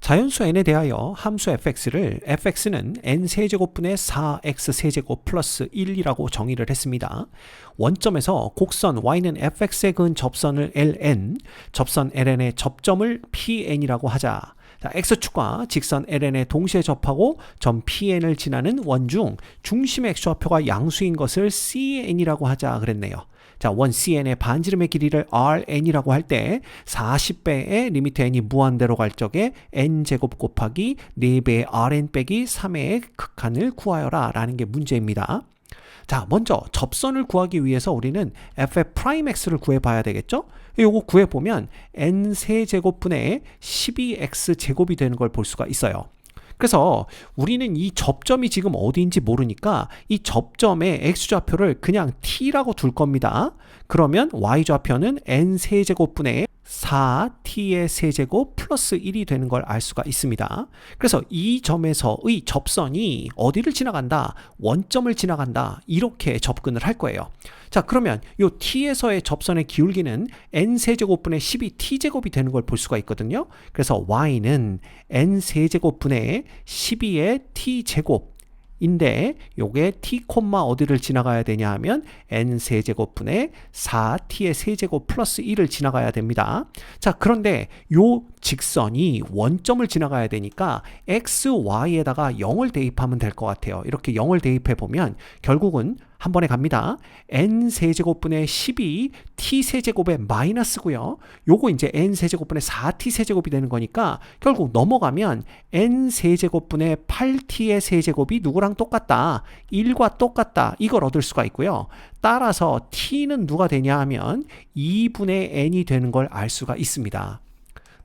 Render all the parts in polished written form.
자연수 n에 대하여 함수 fx를 fx는 n세제곱분의 4x세제곱 플러스 1이라고 정의를 했습니다. 원점에서 곡선 y는 fx에 그은 접선을 ln, 접선 ln의 접점을 pn이라고 하자. 자, x축과 직선 ln에 동시에 접하고 점 pn을 지나는 원중 중심의 x좌표가 양수인 것을 cn이라고 하자 그랬네요. 자, 원 cn의 반지름의 길이를 rn이라고 할 때 40배의 리미트 n이 무한대로 갈 적에 n제곱 곱하기 4배의 rn 빼기 3의 극한을 구하여라 라는 게 문제입니다. 자, 먼저 접선을 구하기 위해서 우리는 f'x를 구해봐야 되겠죠? 요거 구해보면 n세제곱분의 12x제곱이 되는 걸 볼 수가 있어요. 그래서 우리는 이 접점이 지금 어디인지 모르니까 이 접점의 x좌표를 그냥 t라고 둘 겁니다. 그러면 y좌표는 n세제곱분의 4t의 세제곱 플러스 1이 되는 걸 알 수가 있습니다. 그래서 이 점에서의 접선이 어디를 지나간다? 원점을 지나간다. 이렇게 접근을 할 거예요. 자, 그러면 이 t에서의 접선의 기울기는 n세제곱분의 12t제곱이 되는 걸 볼 수가 있거든요. 그래서 y는 n세제곱분의 12의 t제곱 인데 요게 t, 어디를 지나가야 되냐 하면 n세제곱분의 4t의 세제곱 플러스 1을 지나가야 됩니다. 자, 그런데 요 직선이 원점을 지나가야 되니까 x, y에다가 0을 대입하면 될 것 같아요. 이렇게 0을 대입해 보면 결국은 한 번에 갑니다. n세제곱분의 12 t세제곱의 마이너스고요. 요거 이제 n세제곱분의 4t세제곱이 되는 거니까 결국 넘어가면 n세제곱분의 8t의 세제곱이 누구랑 똑같다? 1과 똑같다. 이걸 얻을 수가 있고요. 따라서 t는 누가 되냐 하면 2분의 n이 되는 걸 알 수가 있습니다.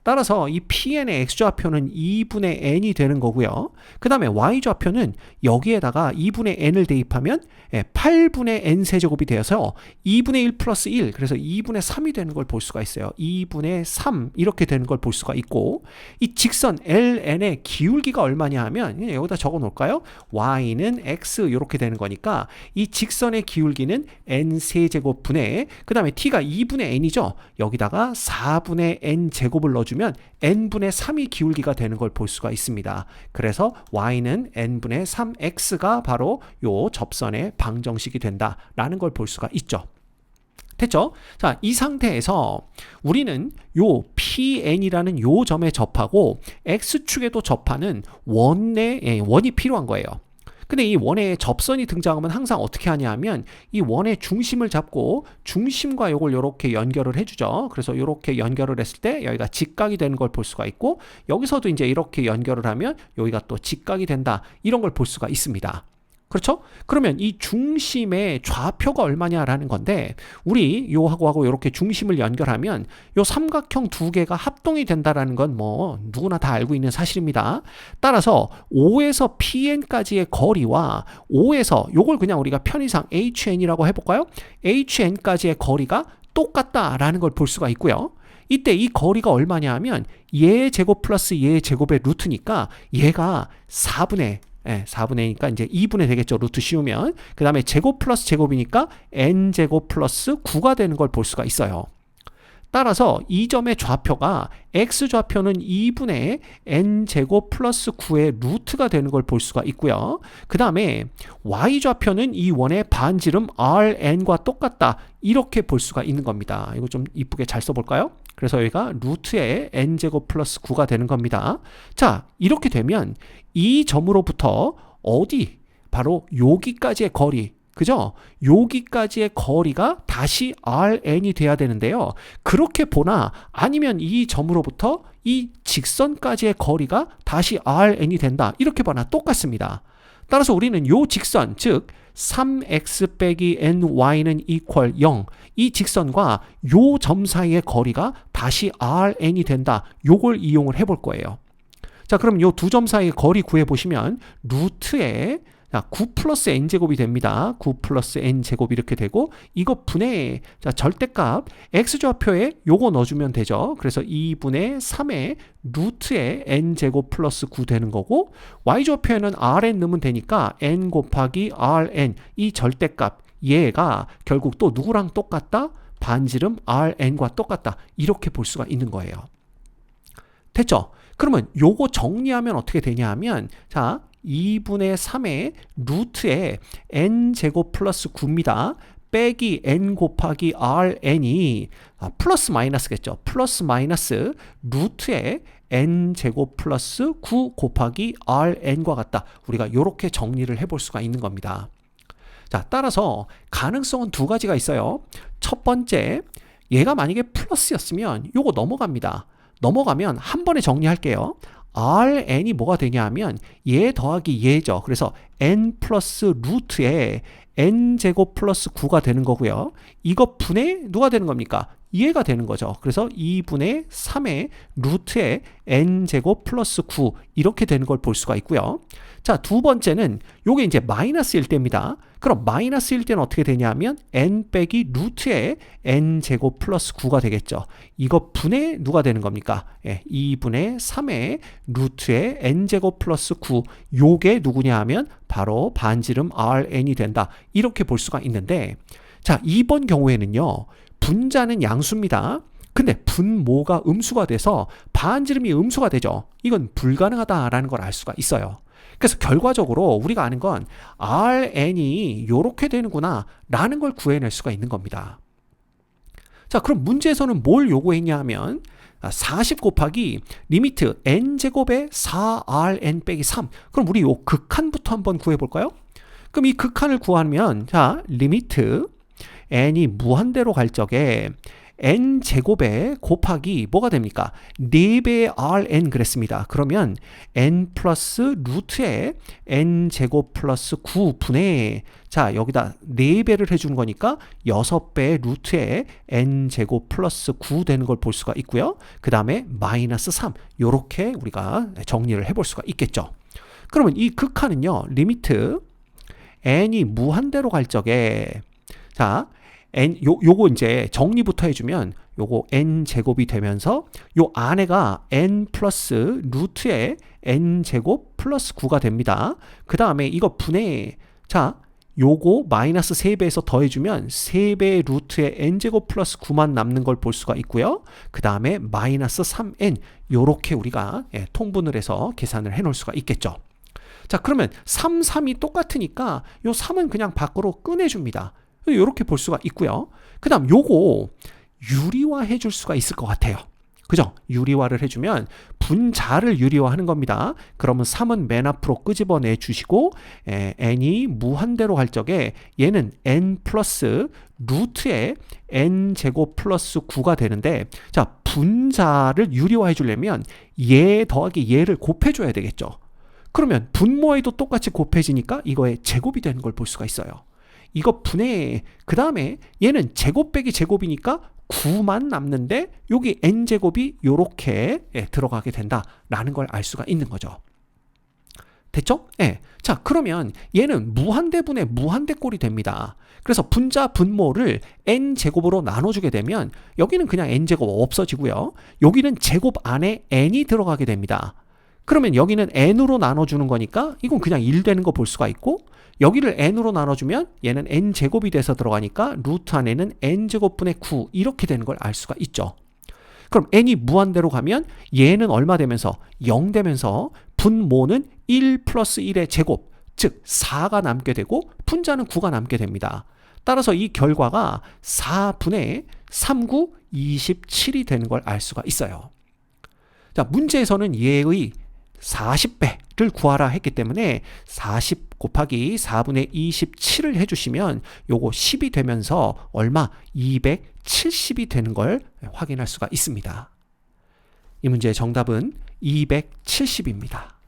따라서 이 pn의 x좌표는 2분의 n이 되는 거고요. 그 다음에 y좌표는 여기에다가 2분의 n을 대입하면 8분의 n 세제곱이 되어서 2분의 1 플러스 1, 그래서 2분의 3이 되는 걸 볼 수가 있어요. 2분의 3 이렇게 되는 걸 볼 수가 있고, 이 직선 ln의 기울기가 얼마냐 하면 여기다 적어 놓을까요? y는 x 이렇게 되는 거니까 이 직선의 기울기는 n 세제곱 분의, 그 다음에 t가 2분의 n이죠. 여기다가 4분의 n 제곱을 넣어주면 n분의 3이 기울기가 되는 걸 볼 수가 있습니다. 그래서 y는 n분의 3x가 바로 요 접선의 방정식이 된다라는 걸 볼 수가 있죠. 됐죠? 자, 이 상태에서 우리는 요 PN이라는 요 점에 접하고 X축에도 접하는 원이 필요한 거예요. 근데 이 원에 접선이 등장하면 항상 어떻게 하냐면 이 원의 중심을 잡고 중심과 요걸 요렇게 연결을 해주죠. 그래서 요렇게 연결을 했을 때 여기가 직각이 되는 걸 볼 수가 있고, 여기서도 이제 이렇게 연결을 하면 여기가 또 직각이 된다. 이런 걸 볼 수가 있습니다. 그렇죠? 그러면 이 중심의 좌표가 얼마냐라는 건데, 우리 요하고 이렇게 중심을 연결하면 요 삼각형 두 개가 합동이 된다라는 건 뭐 누구나 다 알고 있는 사실입니다. 따라서 O에서 PN까지의 거리와 O에서 요걸 그냥 우리가 편의상 HN이라고 해볼까요? HN까지의 거리가 똑같다라는 걸 볼 수가 있고요. 이때 이 거리가 얼마냐 하면 얘 제곱 플러스 얘 제곱의 루트니까 얘가 4분의니까 이제 2분의 되겠죠. 루트 씌우면. 그 다음에 제곱 플러스 제곱이니까 n제곱 플러스 9가 되는 걸 볼 수가 있어요. 따라서 이 점의 좌표가 x좌표는 2분의 n제곱 플러스 9의 루트가 되는 걸 볼 수가 있고요. 그 다음에 y좌표는 이 원의 반지름 rn과 똑같다. 이렇게 볼 수가 있는 겁니다. 이거 좀 이쁘게 잘 써볼까요? 그래서 여기가 루트의 n제곱 플러스 9가 되는 겁니다. 자, 이렇게 되면 이 점으로부터 어디? 바로 여기까지의 거리, 그죠? 여기까지의 거리가 다시 rn이 돼야 되는데요. 그렇게 보나 아니면 이 점으로부터 이 직선까지의 거리가 다시 rn이 된다. 이렇게 보나 똑같습니다. 따라서 우리는 요 직선, 즉 3x 빼기 ny는 equal 0, 이 직선과 요 점 사이의 거리가 다시 rn이 된다. 요걸 이용을 해볼 거예요. 자, 그럼 요 두 점 사이의 거리 구해보시면 루트에 9 플러스 n제곱이 됩니다. 9 플러스 n제곱 이렇게 되고, 이거 분의, 자, 절대값 x좌표에 요거 넣어주면 되죠. 그래서 2분의 3의 루트에 n제곱 플러스 9 되는 거고, y좌표에는 rn 넣으면 되니까 n 곱하기 rn, 이 절대값 얘가 결국 또 누구랑 똑같다? 반지름 rn과 똑같다. 이렇게 볼 수가 있는 거예요. 됐죠? 그러면 요거 정리하면 어떻게 되냐 하면 자 2분의 3의 루트에 n제곱 플러스 9입니다. 빼기 n 곱하기 rn이 플러스 마이너스겠죠. 플러스 마이너스 루트에 n제곱 플러스 9 곱하기 rn과 같다. 우리가 이렇게 정리를 해볼 수가 있는 겁니다. 자, 따라서 가능성은 두 가지가 있어요. 첫 번째, 얘가 만약에 플러스였으면 요거 넘어갑니다. 넘어가면 한 번에 정리할게요. rn이 뭐가 되냐 하면 얘 더하기 얘죠. 그래서 n 플러스 루트에 n제곱 플러스 9가 되는 거고요. 이거 분의 누가 되는 겁니까? 얘가 되는 거죠. 그래서 2분의 3의 루트에 n제곱 플러스 9 이렇게 되는 걸 볼 수가 있고요. 자, 두 번째는 요게 이제 마이너스일 때입니다. 그럼 마이너스일 때는 어떻게 되냐면 n 빼기 루트에 n제곱 플러스 9가 되겠죠. 이거 분의 누가 되는 겁니까? 2분의 3의 루트에 n제곱 플러스 9 요게 누구냐 하면 바로 반지름 rn이 된다. 이렇게 볼 수가 있는데 자, 이번 경우에는요. 분자는 양수입니다. 근데 분모가 음수가 돼서 반지름이 음수가 되죠. 이건 불가능하다라는 걸 알 수가 있어요. 그래서 결과적으로 우리가 아는 건 rn이 이렇게 되는구나 라는 걸 구해낼 수가 있는 겁니다. 자, 그럼 문제에서는 뭘 요구했냐 하면 40 곱하기 리미트 n제곱에 4rn 빼기 3. 그럼 우리 요 극한부터 한번 구해볼까요? 그럼 이 극한을 구하면 자 리미트 n이 무한대로 갈 적에 n제곱에 곱하기 뭐가 됩니까? 4배의 rn 그랬습니다. 그러면 n 플러스 루트에 n제곱 플러스 9분의 자 여기다 4배를 해주는 거니까 6배의 루트에 n제곱 플러스 9 되는 걸 볼 수가 있고요. 그 다음에 마이너스 3 요렇게 우리가 정리를 해볼 수가 있겠죠. 그러면 이 극한은요. 리미트 n이 무한대로 갈 적에 자 요거 이제 정리부터 해주면 요거 n 제곱이 되면서 요 안에가 n 플러스 루트에 n 제곱 플러스 9가 됩니다. 그 다음에 이거 분해 자 요거 마이너스 3배에서 더해주면 3배의 루트에 n 제곱 플러스 9만 남는 걸 볼 수가 있고요. 그 다음에 마이너스 3n 요렇게 우리가 통분을 해서 계산을 해 놓을 수가 있겠죠. 자 그러면 3, 3이 똑같으니까 요 3은 그냥 밖으로 꺼내줍니다. 이렇게 볼 수가 있고요. 그 다음 요거 유리화 해줄 수가 있을 것 같아요. 그죠? 유리화를 해주면 분자를 유리화하는 겁니다. 그러면 3은 맨 앞으로 끄집어내 주시고 n이 무한대로 갈 적에 얘는 n 플러스 루트에 n 제곱 플러스 9가 되는데 자 분자를 유리화해 주려면 얘 더하기 얘를 곱해줘야 되겠죠. 그러면 분모에도 똑같이 곱해지니까 이거의 제곱이 되는 걸 볼 수가 있어요. 이거 분해 그 다음에 얘는 제곱 빼기 제곱이니까 9만 남는데 여기 n제곱이 요렇게 들어가게 된다라는 걸 알 수가 있는 거죠. 됐죠? 예. 자 그러면 얘는 무한대분의 무한대꼴이 됩니다. 그래서 분자 분모를 n제곱으로 나눠주게 되면 여기는 그냥 n제곱 없어지고요. 여기는 제곱 안에 n이 들어가게 됩니다. 그러면 여기는 n으로 나눠주는 거니까 이건 그냥 1 되는 거 볼 수가 있고 여기를 n으로 나눠주면 얘는 n제곱이 돼서 들어가니까 루트 안에는 n제곱분의 9 이렇게 되는 걸 알 수가 있죠. 그럼 n이 무한대로 가면 얘는 얼마 되면서 0 되면서 분모는 1 플러스 1의 제곱 즉 4가 남게 되고 분자는 9가 남게 됩니다. 따라서 이 결과가 4분의 39, 27이 되는 걸 알 수가 있어요. 자 문제에서는 얘의 40배를 구하라 했기 때문에 40 곱하기 4분의 27을 해주시면 요거 10이 되면서 얼마? 270이 되는 걸 확인할 수가 있습니다. 이 문제의 정답은 270입니다.